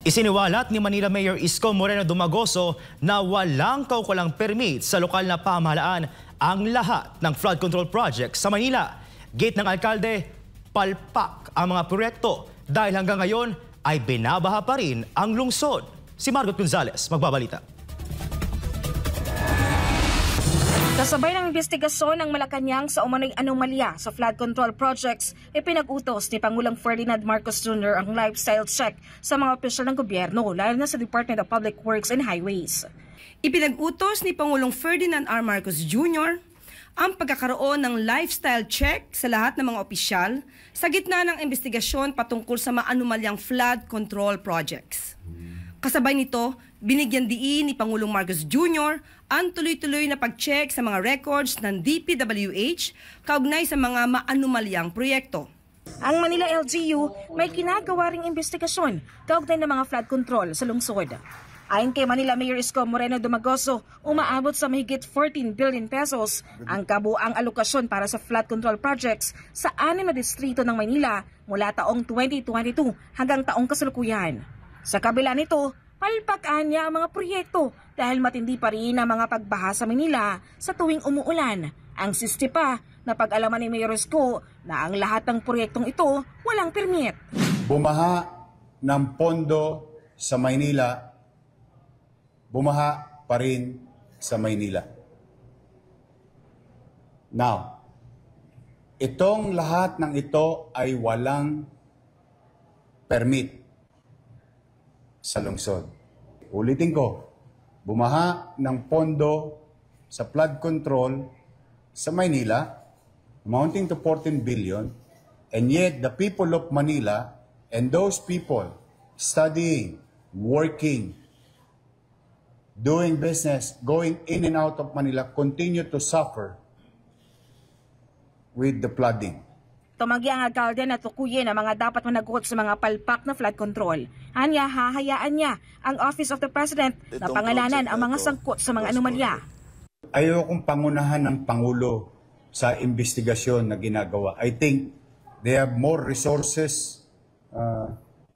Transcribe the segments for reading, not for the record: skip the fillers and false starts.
Isiniwalat ni Manila Mayor Isko Moreno Dumagoso na walang kaukulang permit sa lokal na pamahalaan ang lahat ng flood control project sa Manila. Gate ng alkalde, palpak ang mga proyekto dahil hanggang ngayon ay binabaha pa rin ang lungsod. Si Margot Gonzales magbabalita. Kasabay ng investigasyon ng Malacanang sa umano'y anomalya sa flood control projects, ipinag-utos ni Pangulong Ferdinand Marcos Jr. ang lifestyle check sa mga opisyal ng gobyerno, lalo na sa Department of Public Works and Highways. Ipinag-utos ni Pangulong Ferdinand R. Marcos Jr. ang pagkakaroon ng lifestyle check sa lahat ng mga opisyal sa gitna ng investigasyon patungkol sa mga anomalyang flood control projects. Kasabay nito, binigyan diin ni Pangulong Marcos Jr. ang tuloy-tuloy na pag-check sa mga records ng DPWH kaugnay sa mga maanumalyang proyekto. Ang Manila LGU may kinagawa ring investigasyon kaugnay ng mga flood control sa lungsod. Ayon kay Manila Mayor Isko Moreno Dumagoso, umaabot sa mahigit 14 billion pesos ang kabuang alokasyon para sa flood control projects sa 6 na distrito ng Maynila mula taong 2022 hanggang taong kasalukuyan. Sa kabila nito, palpakan niya ang mga proyekto dahil matindi pa rin ang mga pagbaha sa Manila sa tuwing umuulan. Ang sisti pa na pag-alaman ni Mayor Isko na ang lahat ng proyektong ito walang permit. Bumaha ng pondo sa Maynila, bumaha pa rin sa Maynila. Now, itong lahat ng ito ay walang permit sa lungsod. Ulitin ko, bumaha ng pondo sa flood control sa Maynila, amounting to 14 billion, and yet the people of Manila and those people studying, working, doing business, going in and out of Manila continue to suffer with the flooding. Tumanggi ang alkalde na tukuyin ang mga dapat managot sa mga palpak na flood control. Anya, hahayaan niya ang Office of the President na pangalanan ang mga sangkot sa mga anomalya. Ayokong pangunahan ng Pangulo sa investigasyon na ginagawa. I think they have more resources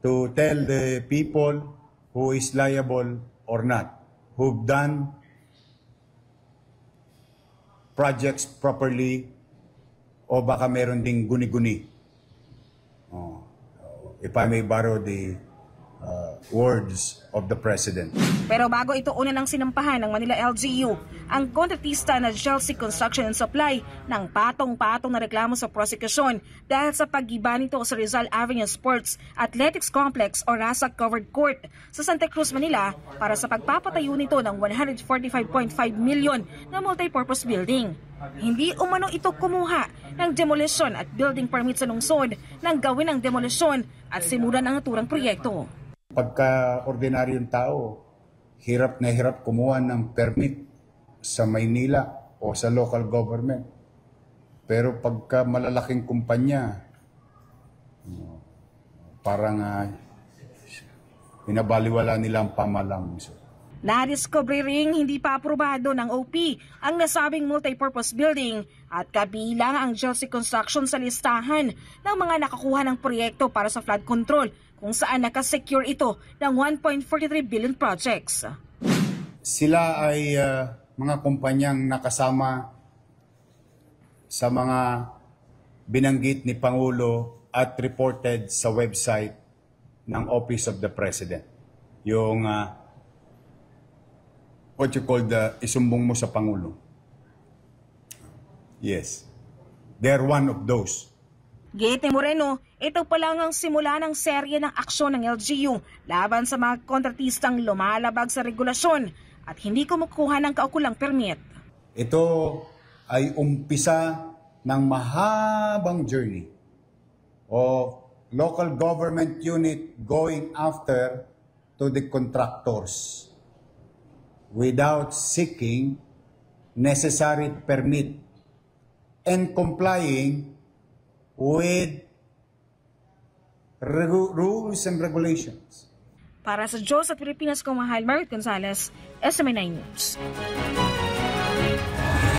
to tell the people who is liable or not, who've done projects properly, o baka meron ding guni-guni. If I may borrow the words of the President. Pero bago ito una ng sinampahan ng Manila LGU, ang kontratista na Chelsea Construction and Supply ng patong-patong na reklamo sa prosekusyon dahil sa pag-iba nito sa Rizal Avenue Sports Athletics Complex o RASA Covered Court sa Santa Cruz, Manila para sa pagpapatayo nito ng 145.5 million na multipurpose building. Hindi umano ito kumuha ng demolition at building permit sa lungsod nang gawin ang demolition at simulan ang naturang proyekto. Pagka ordinaryong tao, hirap na hirap kumuha ng permit sa Maynila o sa local government. Pero pagka malalaking kumpanya, parang pinabaliwala nila ang pamalang. Nadiskubre ring hindi pa aprobado ng OP ang nasabing multipurpose building at kabilang ang Chelsea Construction sa listahan ng mga nakakuha ng proyekto para sa flood control kung saan nakasecure ito ng 1.43 billion projects. Sila ay mga kumpanyang nakasama sa mga binanggit ni Pangulo at reported sa website ng Office of the President. Yung what you call isumbong mo sa Pangulo. Yes. They're one of those. Gate ni Moreno, ito pa lang ang simula ng serye ng aksyon ng LGU laban sa mga kontratistang lumalabag sa regulasyon at hindi kumukuha ng kaukulang permit. Ito ay umpisa ng mahabang journey of local government unit going after to the contractors without seeking necessary permit and complying with rules and regulations. Para sa Diyos at Pilipinas, Kumahal, Margot Gonzales, SMNI News.